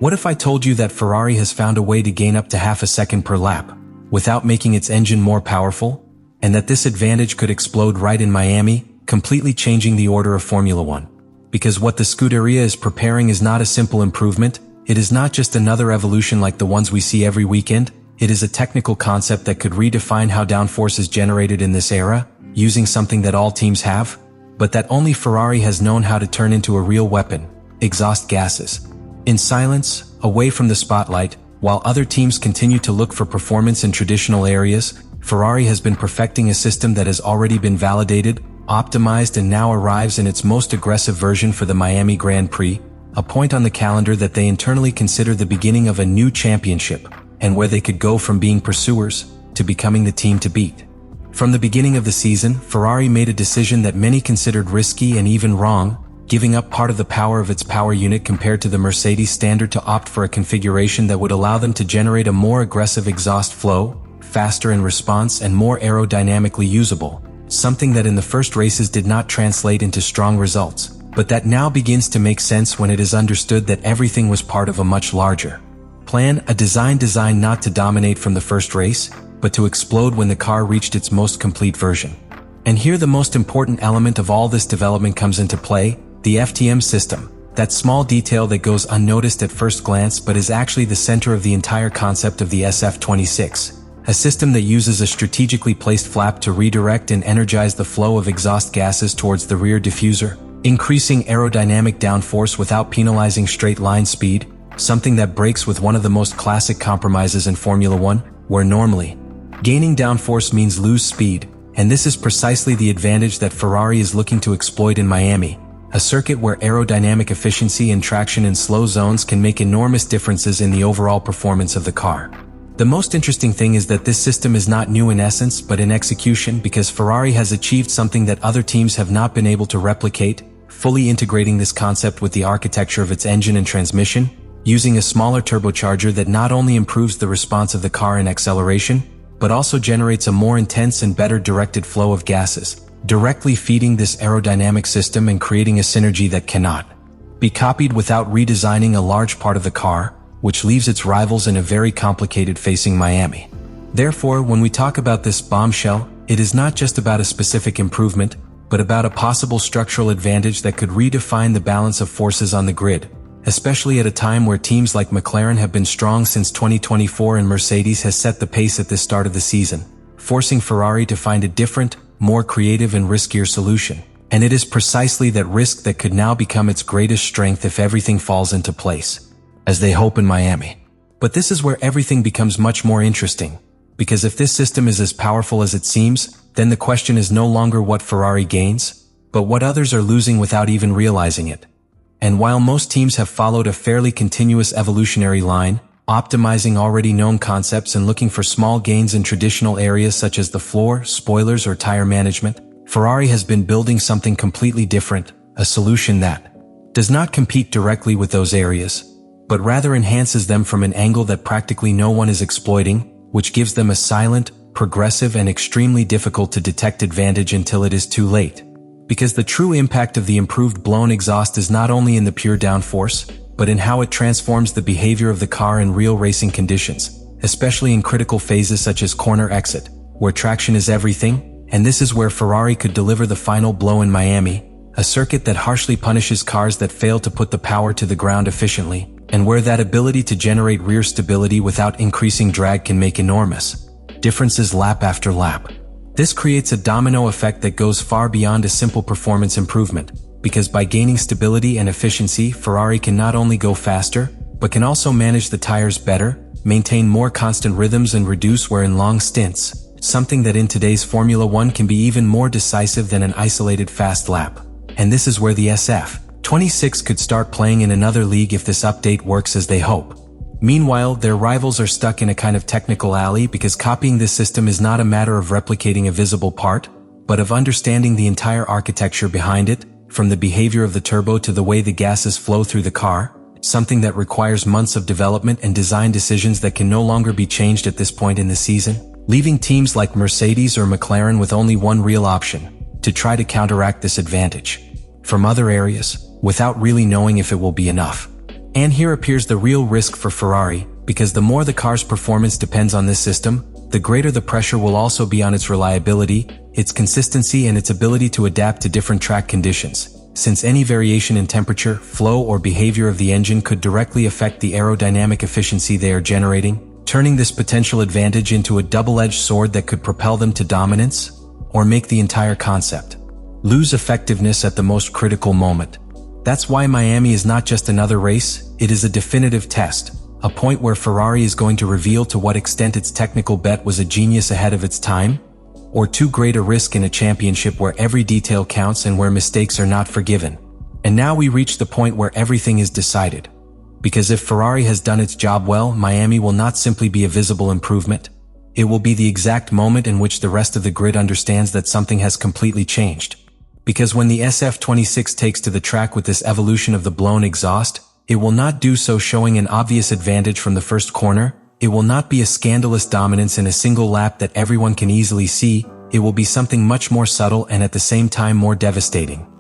What if I told you that Ferrari has found a way to gain up to half a second per lap, without making its engine more powerful? And that this advantage could explode right in Miami, completely changing the order of Formula One. Because what the Scuderia is preparing is not a simple improvement, it is not just another evolution like the ones we see every weekend, it is a technical concept that could redefine how downforce is generated in this era, using something that all teams have, but that only Ferrari has known how to turn into a real weapon: exhaust gases. In silence, away from the spotlight, while other teams continue to look for performance in traditional areas, Ferrari has been perfecting a system that has already been validated, optimized, and now arrives in its most aggressive version for the Miami Grand Prix, a point on the calendar that they internally consider the beginning of a new championship, and where they could go from being pursuers to becoming the team to beat. From the beginning of the season, Ferrari made a decision that many considered risky and even wrong, giving up part of the power of its power unit compared to the Mercedes standard to opt for a configuration that would allow them to generate a more aggressive exhaust flow, faster in response and more aerodynamically usable, something that in the first races did not translate into strong results, but that now begins to make sense when it is understood that everything was part of a much larger plan, a design not to dominate from the first race, but to explode when the car reached its most complete version. And here the most important element of all this development comes into play: the FTM system, that small detail that goes unnoticed at first glance but is actually the center of the entire concept of the SF26, a system that uses a strategically placed flap to redirect and energize the flow of exhaust gases towards the rear diffuser, increasing aerodynamic downforce without penalizing straight line speed, something that breaks with one of the most classic compromises in Formula One, where normally gaining downforce means lose speed, and this is precisely the advantage that Ferrari is looking to exploit in Miami, a circuit where aerodynamic efficiency and traction in slow zones can make enormous differences in the overall performance of the car. The most interesting thing is that this system is not new in essence but in execution, because Ferrari has achieved something that other teams have not been able to replicate, fully integrating this concept with the architecture of its engine and transmission, using a smaller turbocharger that not only improves the response of the car in acceleration, but also generates a more intense and better directed flow of gases, directly feeding this aerodynamic system and creating a synergy that cannot be copied without redesigning a large part of the car, which leaves its rivals in a very complicated facing Miami. Therefore, when we talk about this bombshell, it is not just about a specific improvement, but about a possible structural advantage that could redefine the balance of forces on the grid, especially at a time where teams like McLaren have been strong since 2024 and Mercedes has set the pace at the start of the season, forcing Ferrari to find a different, more creative and riskier solution. And it is precisely that risk that could now become its greatest strength if everything falls into place, as they hope in Miami. But this is where everything becomes much more interesting, because if this system is as powerful as it seems, then the question is no longer what Ferrari gains, but what others are losing without even realizing it. And while most teams have followed a fairly continuous evolutionary line, optimizing already known concepts and looking for small gains in traditional areas such as the floor, spoilers, or tire management, Ferrari has been building something completely different, a solution that does not compete directly with those areas, but rather enhances them from an angle that practically no one is exploiting, which gives them a silent, progressive, and extremely difficult to detect advantage until it is too late. Because the true impact of the improved blown exhaust is not only in the pure downforce, but in how it transforms the behavior of the car in real racing conditions, especially in critical phases such as corner exit, where traction is everything, and this is where Ferrari could deliver the final blow in Miami, a circuit that harshly punishes cars that fail to put the power to the ground efficiently, and where that ability to generate rear stability without increasing drag can make enormous differences lap after lap. This creates a domino effect that goes far beyond a simple performance improvement, because by gaining stability and efficiency, Ferrari can not only go faster, but can also manage the tires better, maintain more constant rhythms and reduce wear in long stints, something that in today's Formula One can be even more decisive than an isolated fast lap. And this is where the SF26 could start playing in another league if this update works as they hope. Meanwhile, their rivals are stuck in a kind of technical alley, because copying this system is not a matter of replicating a visible part, but of understanding the entire architecture behind it, from the behavior of the turbo to the way the gases flow through the car, something that requires months of development and design decisions that can no longer be changed at this point in the season, leaving teams like Mercedes or McLaren with only one real option: to try to counteract this advantage from other areas, without really knowing if it will be enough. And here appears the real risk for Ferrari, because the more the car's performance depends on this system, the greater the pressure will also be on its reliability, its consistency and its ability to adapt to different track conditions, since any variation in temperature, flow or behavior of the engine could directly affect the aerodynamic efficiency they are generating, turning this potential advantage into a double-edged sword that could propel them to dominance, or make the entire concept lose effectiveness at the most critical moment. That's why Miami is not just another race, it is a definitive test, a point where Ferrari is going to reveal to what extent its technical bet was a genius ahead of its time, or too great a risk in a championship where every detail counts and where mistakes are not forgiven. And now we reach the point where everything is decided. Because if Ferrari has done its job well, Miami will not simply be a visible improvement. It will be the exact moment in which the rest of the grid understands that something has completely changed. Because when the SF26 takes to the track with this evolution of the blown exhaust, it will not do so showing an obvious advantage from the first corner. It will not be a scandalous dominance in a single lap that everyone can easily see. It will be something much more subtle and at the same time more devastating.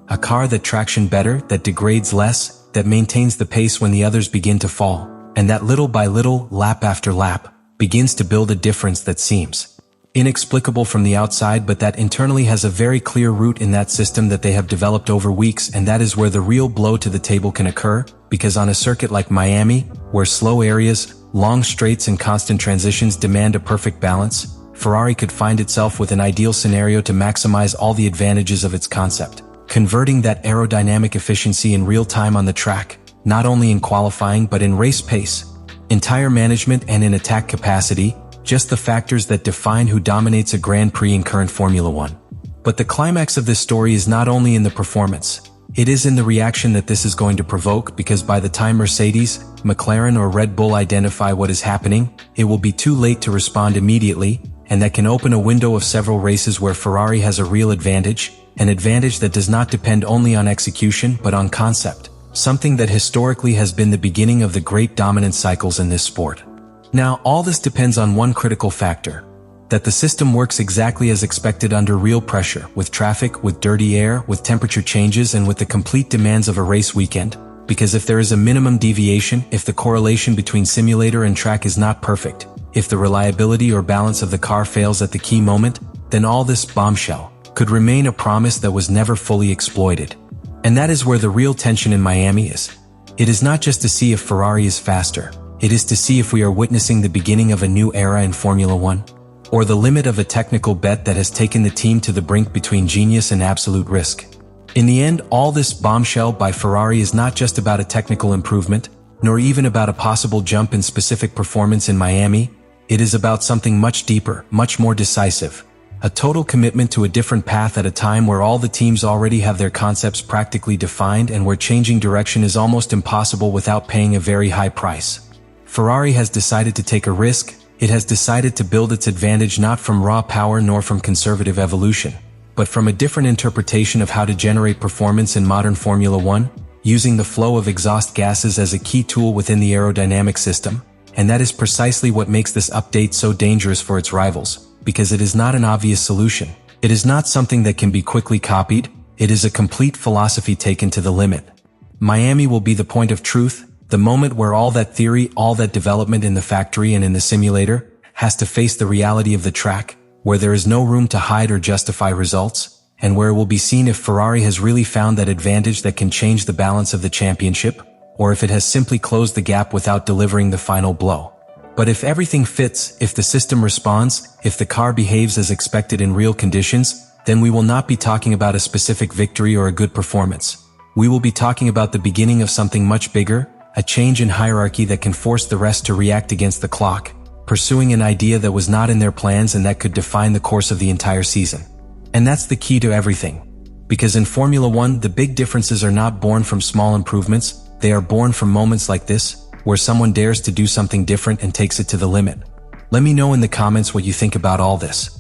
A car that traction better, that degrades less, that maintains the pace when the others begin to fall, and that little by little, lap after lap, begins to build a difference that seems inexplicable from the outside, but that internally has a very clear root in that system that they have developed over weeks, and that is where the real blow to the table can occur, because on a circuit like Miami, where slow areas, long straights and constant transitions demand a perfect balance, Ferrari could find itself with an ideal scenario to maximize all the advantages of its concept, converting that aerodynamic efficiency in real time on the track, not only in qualifying but in race pace, in tire management and in attack capacity, just the factors that define who dominates a Grand Prix in current Formula One. But the climax of this story is not only in the performance, it is in the reaction that this is going to provoke, because by the time Mercedes, McLaren or Red Bull identify what is happening, it will be too late to respond immediately, and that can open a window of several races where Ferrari has a real advantage, an advantage that does not depend only on execution but on concept, something that historically has been the beginning of the great dominance cycles in this sport. Now, all this depends on one critical factor, that the system works exactly as expected under real pressure, with traffic, with dirty air, with temperature changes, and with the complete demands of a race weekend. Because if there is a minimum deviation, if the correlation between simulator and track is not perfect, if the reliability or balance of the car fails at the key moment, then all this bombshell could remain a promise that was never fully exploited. And that is where the real tension in Miami is. It is not just to see if Ferrari is faster. It is to see if we are witnessing the beginning of a new era in Formula One, or the limit of a technical bet that has taken the team to the brink between genius and absolute risk. In the end, all this bombshell by Ferrari is not just about a technical improvement, nor even about a possible jump in specific performance in Miami. It is about something much deeper, much more decisive. A total commitment to a different path at a time where all the teams already have their concepts practically defined and where changing direction is almost impossible without paying a very high price. Ferrari has decided to take a risk. It has decided to build its advantage not from raw power nor from conservative evolution, but from a different interpretation of how to generate performance in modern Formula One, using the flow of exhaust gases as a key tool within the aerodynamic system. And that is precisely what makes this update so dangerous for its rivals, because it is not an obvious solution. It is not something that can be quickly copied. It is a complete philosophy taken to the limit. Miami will be the point of truth, the moment where all that theory, all that development in the factory and in the simulator, has to face the reality of the track, where there is no room to hide or justify results, and where it will be seen if Ferrari has really found that advantage that can change the balance of the championship, or if it has simply closed the gap without delivering the final blow. But if everything fits, if the system responds, if the car behaves as expected in real conditions, then we will not be talking about a specific victory or a good performance. We will be talking about the beginning of something much bigger, a change in hierarchy that can force the rest to react against the clock, pursuing an idea that was not in their plans and that could define the course of the entire season. And that's the key to everything. Because in Formula One, the big differences are not born from small improvements, they are born from moments like this, where someone dares to do something different and takes it to the limit. Let me know in the comments what you think about all this.